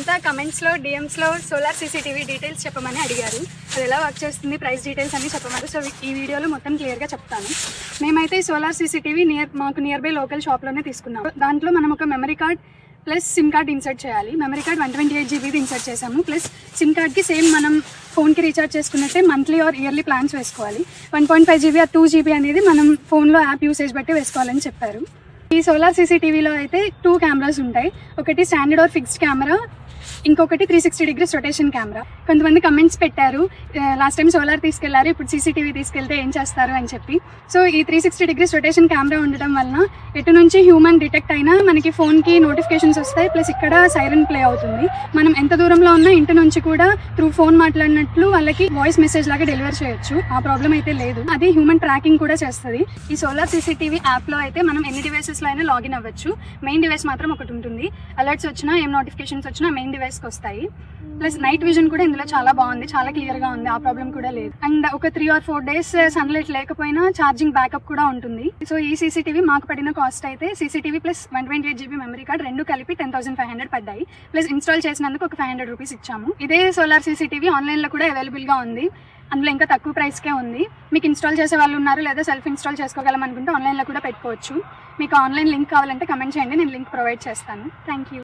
వాళ్ళంతా కమెంట్స్లో డిఎమ్స్లో solar CCTV details చెప్పమని అడిగారు. అది ఎలా వర్క్ చేస్తుంది, ప్రైస్ డీటెయిల్స్ అన్ని చెప్పమన్నారు. సో ఈ వీడియోలో మొత్తం క్లియర్గా చెప్తాను. మేమైతే ఈ సోలార్ సీసీటీవీ మాకు నియర్ బై లోకల్ షాప్లోనే తీసుకున్నాం. దాంట్లో మనం ఒక memory card plus SIM card insert చేయాలి. మెమరీ కార్డ్ 128 GB ఇన్సర్ట్ చేసాము. ప్లస్ సిమ్ కార్డ్కి సేమ్ మనం ఫోన్కి రీఛార్జ్ చేసుకున్నట్టే మంత్లీ ఆర్ ఇయర్లీ ప్లాన్స్ వేసుకోవాలి. 1.5 GB ఆ 2 GB అనేది మనం ఫోన్లో యాప్ యూసేజ్ బట్టి వేసుకోవాలని చెప్పారు. ఈ సోలార్ సీసీటీవీలో అయితే 2 కెమెరాస్ ఉంటాయి. ఒకటి స్టాండర్డ్ ఆర్ ఫిక్స్డ్ కెమెరా, ఇంకొకటి 360 degrees రొటేషన్ కెమెరా. కొంతమంది కమెంట్స్ పెట్టారు, లాస్ట్ టైం సోలార్ తీసుకెళ్లారు, ఇప్పుడు సీసీటీవీ తీసుకెళ్తే ఏం చేస్తారు అని చెప్పి. సో ఈ 360 degrees రొటేషన్ కెమెరా ఉండడం వలన ఎటు నుంచి హ్యూమన్ డిటెక్ట్ అయినా మనకి ఫోన్కి నోటిఫికేషన్స్ వస్తాయి. ప్లస్ ఇక్కడ సైరన్ ప్లే అవుతుంది. మనం ఎంత దూరంలో ఉన్నా ఇంటి నుంచి కూడా త్రూ ఫోన్ మాట్లాడినట్లు వాళ్ళకి వాయిస్ మెసేజ్ లాగా డెలివర్ చేయొచ్చు. ఆ ప్రాబ్లం అయితే లేదు. అది హ్యూమన్ ట్రాకింగ్ కూడా చేస్తుంది. ఈ సోలార్ సీసీటీవీ యాప్లో అయితే మనం ఎన్ని డివైసెస్లో అయినా లాగిన్ అవ్వచ్చు. మెయిన్ డివైస్ మాత్రం ఒకటి ఉంటుంది. అలర్ట్స్ వచ్చినా ఏం నోటిఫికేషన్స్ వచ్చినా మెయిన్ డివైస్కి వస్తాయి. ప్లస్ నైట్ విజన్ కూడా ఇందులో చాలా బాగుంది, చాలా క్లియర్గా ఉంది. ఆ ప్రాబ్లం కూడా లేదు. అండ్ ఒక 3 or 4 days సన్లైట్ లేకపోయినా ఛార్జింగ్ బ్యాకప్ కూడా ఉంటుంది. సో ఈ సీసీటీవీ మాకు పడిన కాస్ట్ అయితే CCTV plus 128 GB memory card రెండు కలిపి 10,500 పడ్డాయి. ప్లస్ ఇన్స్టాల్ చేసినందుకు ఒక 500 రూపీస్ ఇచ్చాము. ఇదే సోలార్ సీసీటీవీ ఆన్లైన్లో కూడా అవైలబుల్గా ఉంది. అందులో ఇంకా తక్కువ ప్రైస్కే ఉంది. మీకు ఇన్స్టాల్ చేసే వాళ్ళు ఉన్నారు, లేదా సెల్ఫ్ ఇన్స్టాల్ చేసుకోగలం అనుకుంటే ఆన్లైన్లో కూడా పెట్టుకోవచ్చు. మీకు ఆన్లైన్ లింక్ కావాలంటే కమెంట్ చేయండి, నేను లింక్ ప్రొవైడ్ చేస్తాను. Thank you.